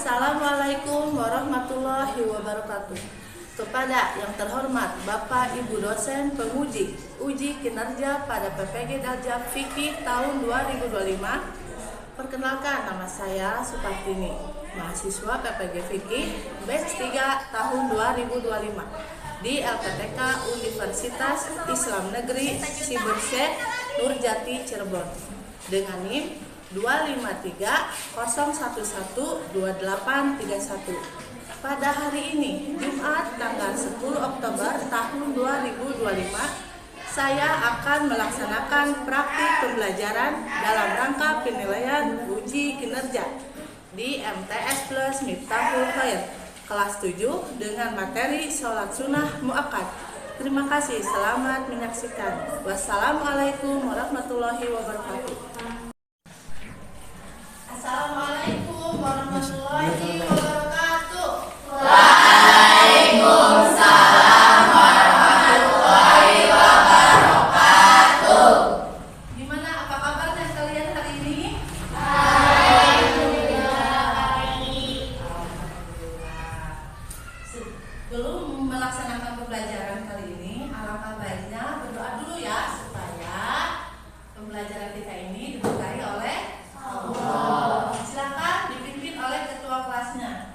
Assalamualaikum warahmatullahi wabarakatuh. Kepada yang terhormat Bapak Ibu dosen penguji uji kinerja pada PPG Daljab Fikih tahun 2025. Perkenalkan, nama saya Supartini, mahasiswa PPG Fikih batch 3 tahun 2025 di LPTK Universitas Islam Negeri Cibersih Nurjati Cirebon dengan NIM 253-011-2831. Pada hari ini, Jumat tanggal 10 Oktober tahun 2025, saya akan melaksanakan praktik pembelajaran dalam rangka penilaian uji kinerja di MTS Plus Miftahul Khair kelas 7 dengan materi sholat sunnah muakkad. Terima kasih, selamat menyaksikan. Wassalamualaikum warahmatullahi wabarakatuh. Assalamualaikum warahmatullahi wabarakatuh. Waalaikumsalam warahmatullahi wabarakatuh. Gimana, apa kabarnya kalian hari ini? Sebelum melaksanakan pembelajaran kali ini, alangkah baiknya berdoa dulu ya, supaya pembelajaran kita ini diberkahi oleh Allah. Silakan dipimpin oleh ketua kelasnya.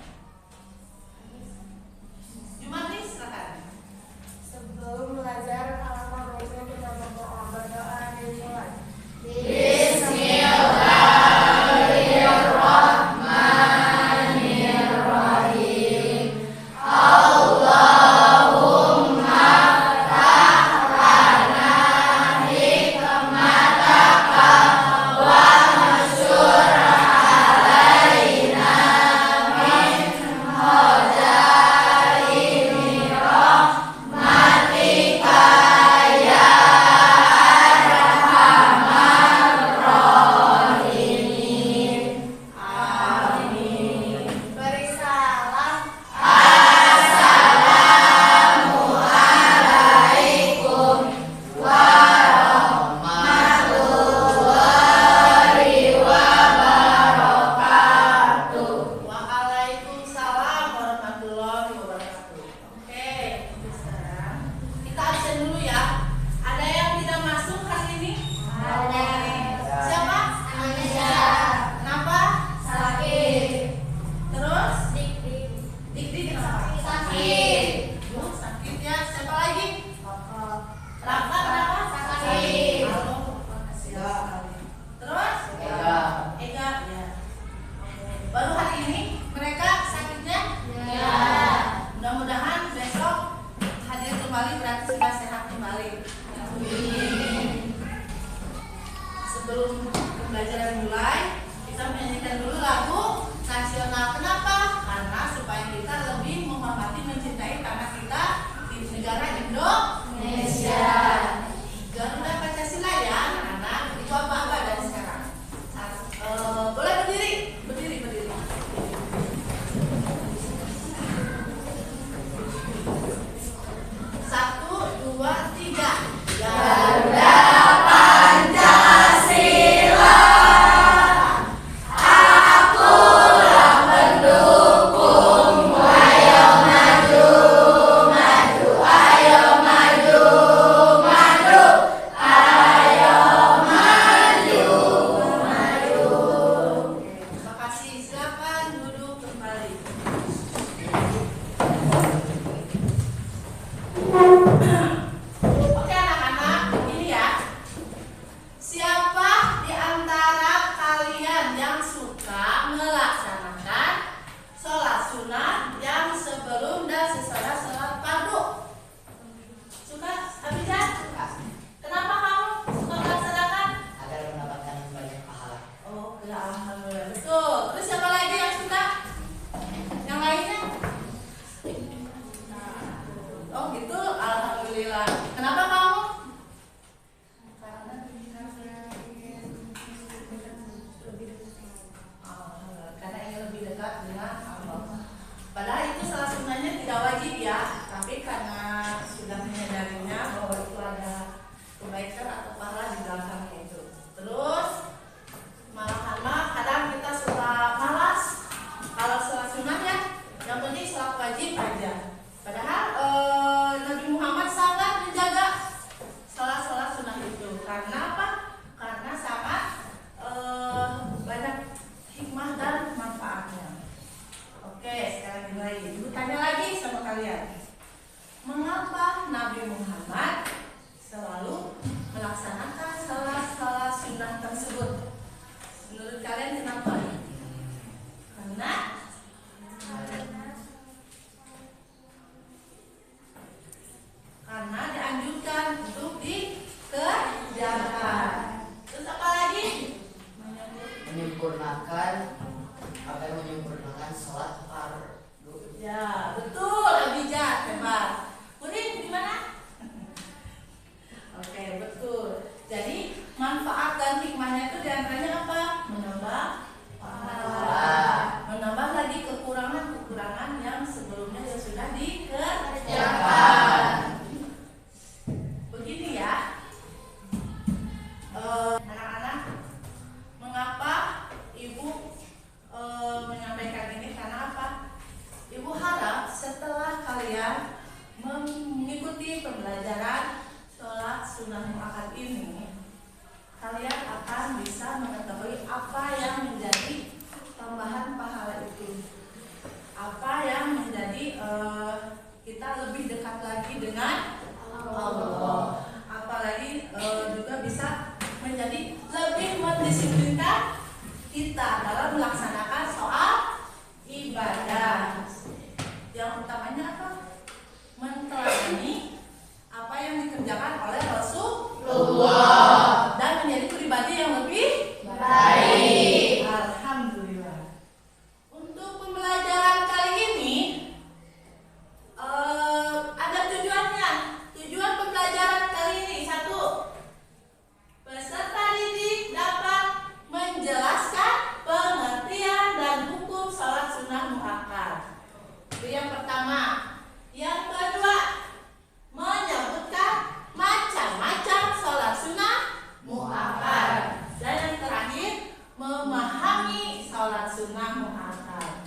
sunnah muakkad.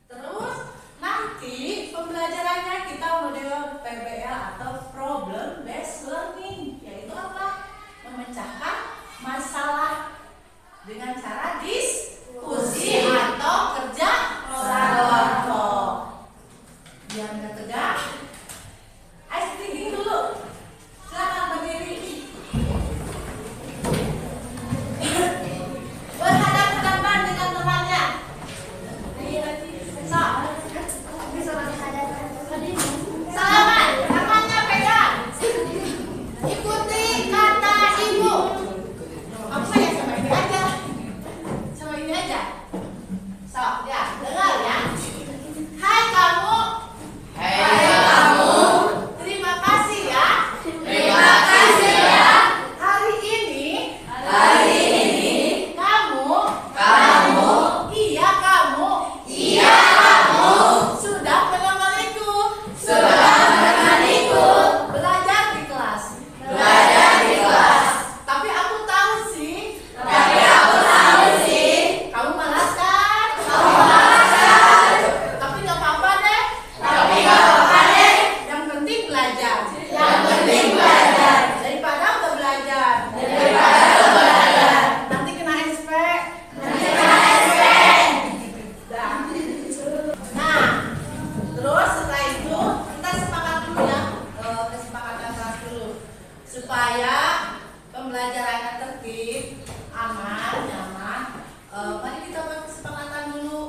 Terus nanti pembelajarannya kita model PBL atau problem based learning, yaitu apa? Memecahkan masalah dengan cara diskusi atau kerja kelompok. Biar nggak tegak, ice thinking dulu. Silakan berdiri. Berhadapan dengan temannya. Salaman, tangannya pegang. Ikuti kata ibu. Apa ya, sama ini aja. Sama ini aja. So, ya, dengar ya. Hai kamu. Hai kamu. Terima kasih ya. Terima kasih ya. Hari ini kamu iya kamu sudah menemaniku belajar di kelas. Tapi aku tahu sih kamu malas kan? Tapi nggak apa-apa deh. Yang penting belajar. Daripada nggak belajar. Nanti kena SP. Nah, terus setelah itu kita sepakat dulu ya, kesepakatan kelas dulu supaya pembelajarannya tertib, aman, nyaman. Mari kita buat kesepakatan dulu.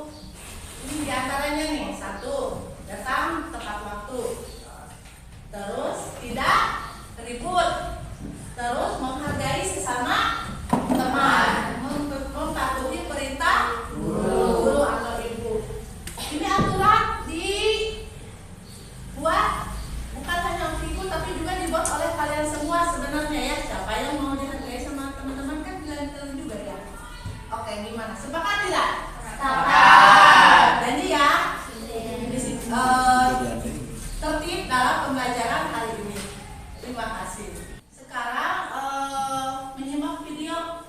Ini diantaranya nih, 1, datang tepat waktu. Terus tidak ribut. Terus menghargai sesama teman, mematuhi perintah guru atau ibu. Ini aturan dibuat bukan hanya untuk ibu tapi juga dibuat oleh kalian semua sebenarnya ya. Siapa yang mau dihargai sama teman-teman kan kalian juga ya. Oke, gimana? Sepakat tidak? Jadi ya, tertib dalam pembelajaran hari ini. Terima kasih. Sekarang menyimak video.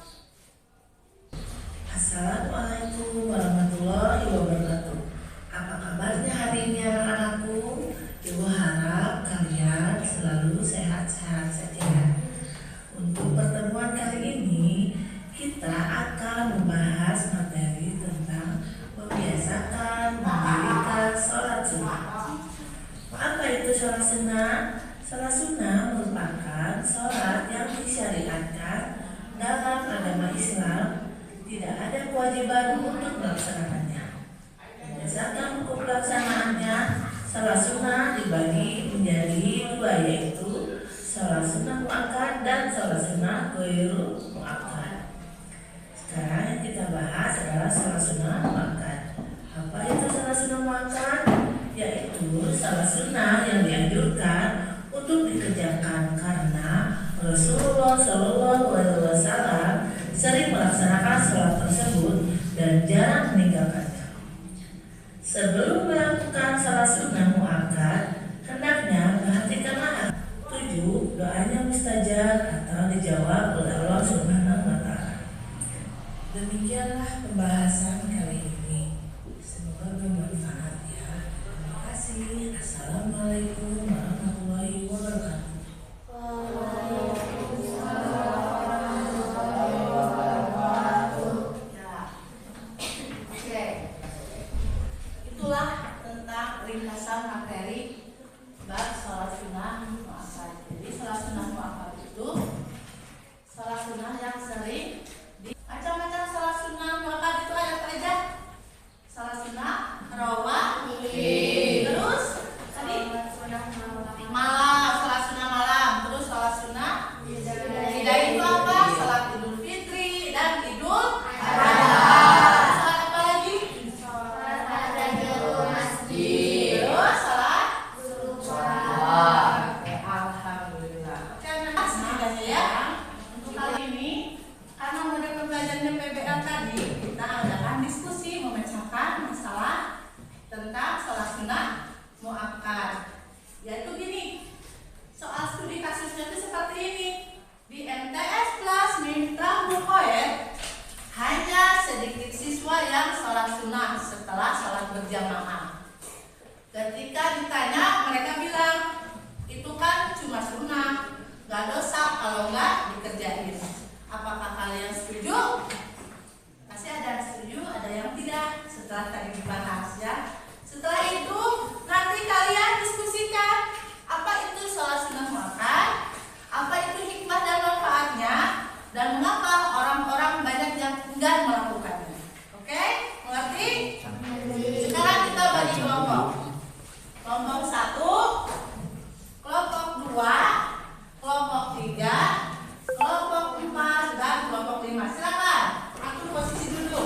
Assalamualaikum warahmatullahi wabarakatuh. Apa kabarnya hari ini anak-anakku? Ibu harap kalian selalu sehat-sehat saja. Untuk pertemuan kali ini kita akan membahas materi tentang membiasakan mendirikan sholat sunnah. Apa itu sholat sunnah? Sholat sunnah merupakan sholat yang disyariatkan dalam agama Islam. Tidak ada kewajiban untuk melaksanakannya. Berdasarkan hukum pelaksanaannya, sholat sunnah dibagi menjadi 2, yaitu sholat sunnah muakkad dan sholat sunnah ghairu muakkad. Sekarang yang kita bahas adalah sholat sunnah muakkad. Apa itu sholat sunnah muakkad? Yaitu sholat sunnah yang dianjurkan untuk dikerjakan karena Rasulullah SAW sering melaksanakan sholat tersebut dan jarang meninggalkannya. Sebelum melakukan sholat sunnah muakkad, hendaknya perhatikanlah 7 doanya mustajab atau dijawab oleh Allah Subhanahu wa Ta'ala. Demikianlah pembahasan kali ini. Semoga bermanfaat ya. Terima kasih. Assalamualaikum warahmatullahi wabarakatuh. Itulah tentang ringkasan materi bab sholat sunnah muakkad. Jadi sholat sunnah muakkad itu sholat sunnah yang sering macam-macam. Sholat sunnah muakkad itu ada apa aja? Sholat sunnah rawatib. Terus tadi malam, sholat sunnah malam. Terus sholat sunnah tidak itu apa? Sholat Idul Fitri dan Idul Adha. Sholat apa lagi? Terus sholat Alhamdulillah. Karena setidaknya ya untuk kali ini karena yang sholat sunnah setelah sholat berjamaah. Ketika ditanya, mereka bilang, itu kan cuma sunnah, gak dosa kalau nggak dikerjain. Apakah kalian setuju? Pasti ada yang setuju, ada yang tidak. Setelah tadi dibahas ya. Setelah itu nanti kalian diskusikan apa itu sholat sunnah muakkad, apa itu hikmah dan manfaatnya, dan mengapa orang-orang banyak yang enggan melakukannya. Oke? Mengerti? Sekarang kita bagi kelompok. Kelompok 1, kelompok 2, kelompok 3, kelompok 4, dan kelompok 5. Silakan. Atur posisi dulu.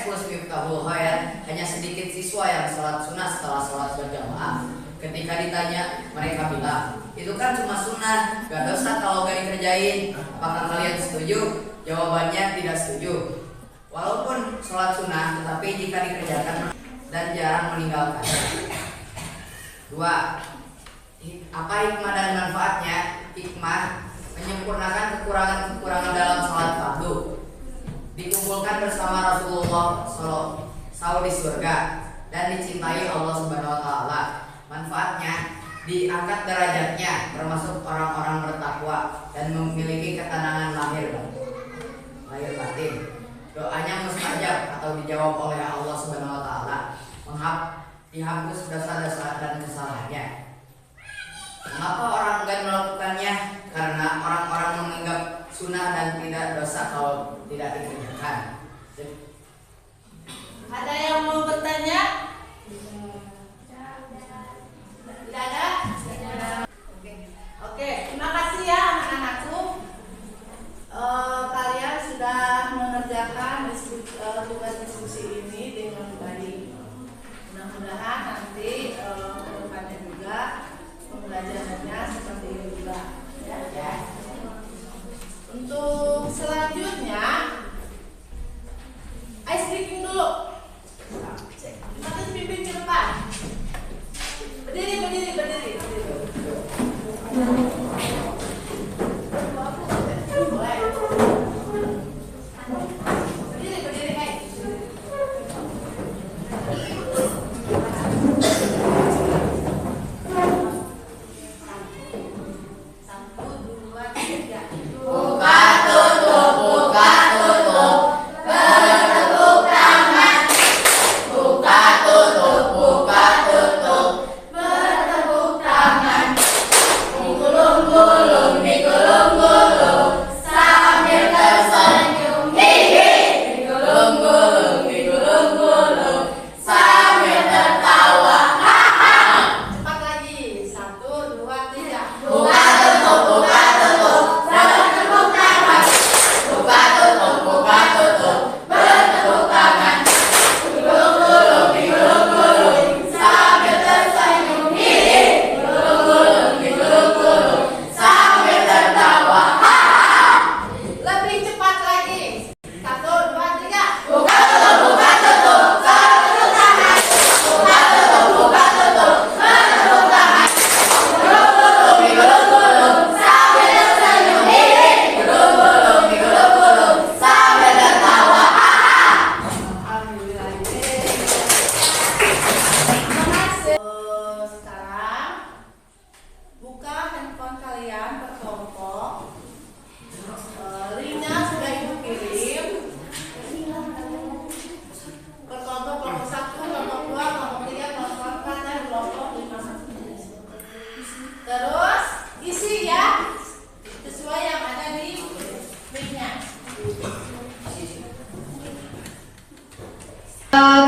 eksklusif Miftahul Hayat hanya sedikit siswa yang sholat sunnah setelah sholat berjamaah. Ketika ditanya, mereka bilang, itu kan cuma sunnah, gak dosa kalau gak dikerjain. Apakah kalian setuju? Jawabannya tidak setuju. Walaupun sholat sunnah, tetapi jika dikerjakan dan jarang meninggalkan. 2. Apa hikmah dan manfaatnya? Hikmah menyempurnakan kekurangan-kekurangan dalam sholat fardu. Dikumpulkan bersama Rasulullah SAW di surga dan dicintai Allah Subhanahu wa taala. Manfaatnya diangkat derajatnya termasuk orang-orang bertakwa dan memiliki ketenangan lahir batin. Doanya mustajab atau dijawab oleh Allah Subhanahu wa taala. Dihapus dosa-dosa dan kesalahannya. Mengapa orang enggan melakukannya? Karena orang-orang menganggap sunnah dan tidak dosa kalau tidak dikerjakan. Ada yang mau bertanya? Tidak ada? Oke, terima kasih ya anak-anakku. Kalian sudah mengerjakan tugas diskusi ini dengan baik. Mudah-mudahan nanti kedepannya juga pembelajarannya seperti ini juga. Ya. Untuk selanjutnya, ice breaking dulu. Mata pimpin ke depan. Berdiri. Berdiri, hai.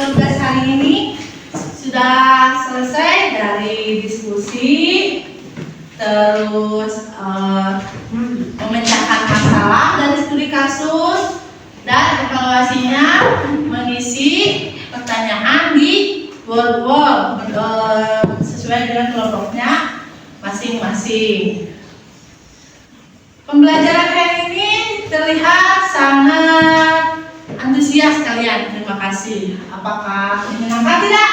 Tugas hari ini sudah selesai dari diskusi, terus memecahkan masalah dari studi kasus, dan evaluasinya mengisi pertanyaan di wall sesuai dengan kelompoknya masing-masing. Pembelajaran hari ini terlihat sangat antusias kalian. Terima kasih. Apakah menyenangkan tidak?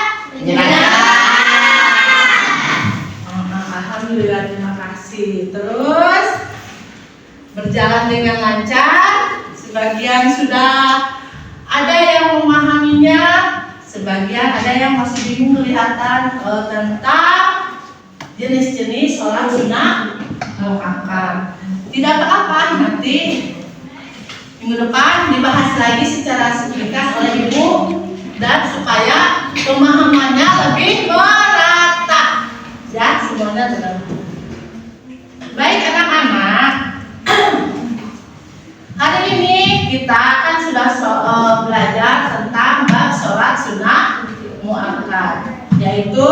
Alhamdulillah, terima kasih. Terus berjalan dengan lancar. Sebagian sudah ada yang memahaminya, sebagian ada yang masih bingung kelihatan tentang jenis-jenis sholat sunnah muakkad. Tidak apa-apa, nanti minggu depan dibahas lagi secara singkat oleh Ibu, dan supaya pemahamannya lebih merata, ya, semuanya benar. Baik anak-anak, hari ini kita kan sudah belajar tentang bab sholat sunnah muakkad, yaitu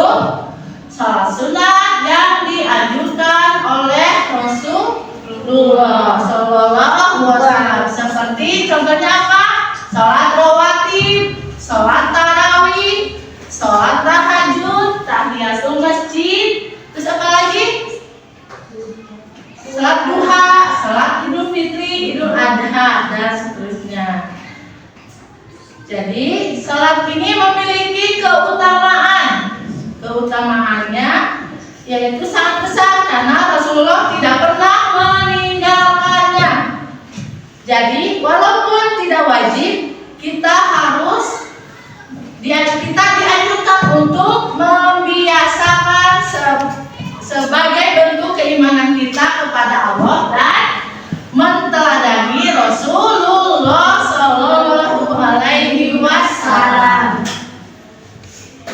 sholat sunnah yang dianjurkan oleh Rasulullah Sallallahu Alaihi Wasallam. Seperti contohnya apa? Sholat rawatib, Jadi salat ini memiliki keutamaan. Keutamaannya yaitu sangat besar karena Rasulullah tidak pernah meninggalkannya. Jadi walaupun tidak wajib, kita dianjurkan untuk membiasakan sebagai bentuk keimanan kita kepada Allah dan menteladani Rasulullah Shallallahu Alaihi Wasallam.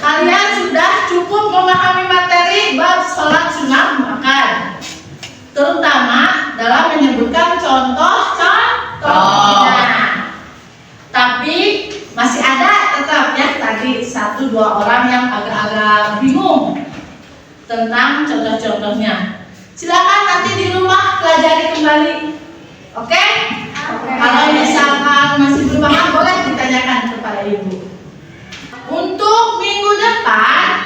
Kalian sudah cukup memahami materi bab sholat sunnah makan, terutama dalam menyebutkan contoh-contohnya. Tapi masih ada tetap ya tadi 1-2 orang yang agak-agak bingung tentang contoh-contohnya. Silakan nanti di rumah pelajari kembali. Oke? Kalau misalkan masih belum paham boleh ditanyakan kepada ibu. Untuk minggu depan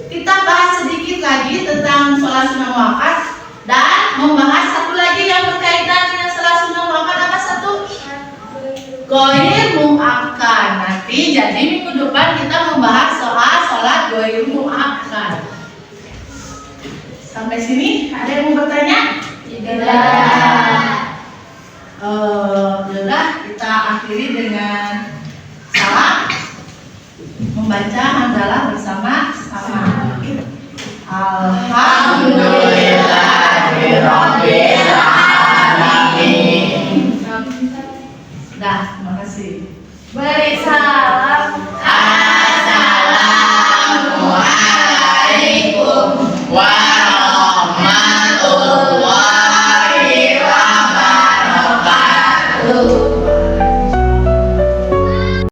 kita bahas sedikit lagi tentang sholat sunnah muakkad dan membahas satu lagi yang berkaitan dengan sholat sunnah muakkad. Apa satu? Ghair muakkad. Nanti jadi minggu depan kita membahas soal sholat ghair muakkad. Sampai sini ada yang mau bertanya? Tidak. Yaudah kita akhiri dengan salam, membaca hamdalah bersama-sama. Alhamdulillahirabbil alamin. Dah, terima kasih. Beri salam. Assalamualaikum warahmatullahi wabarakatuh.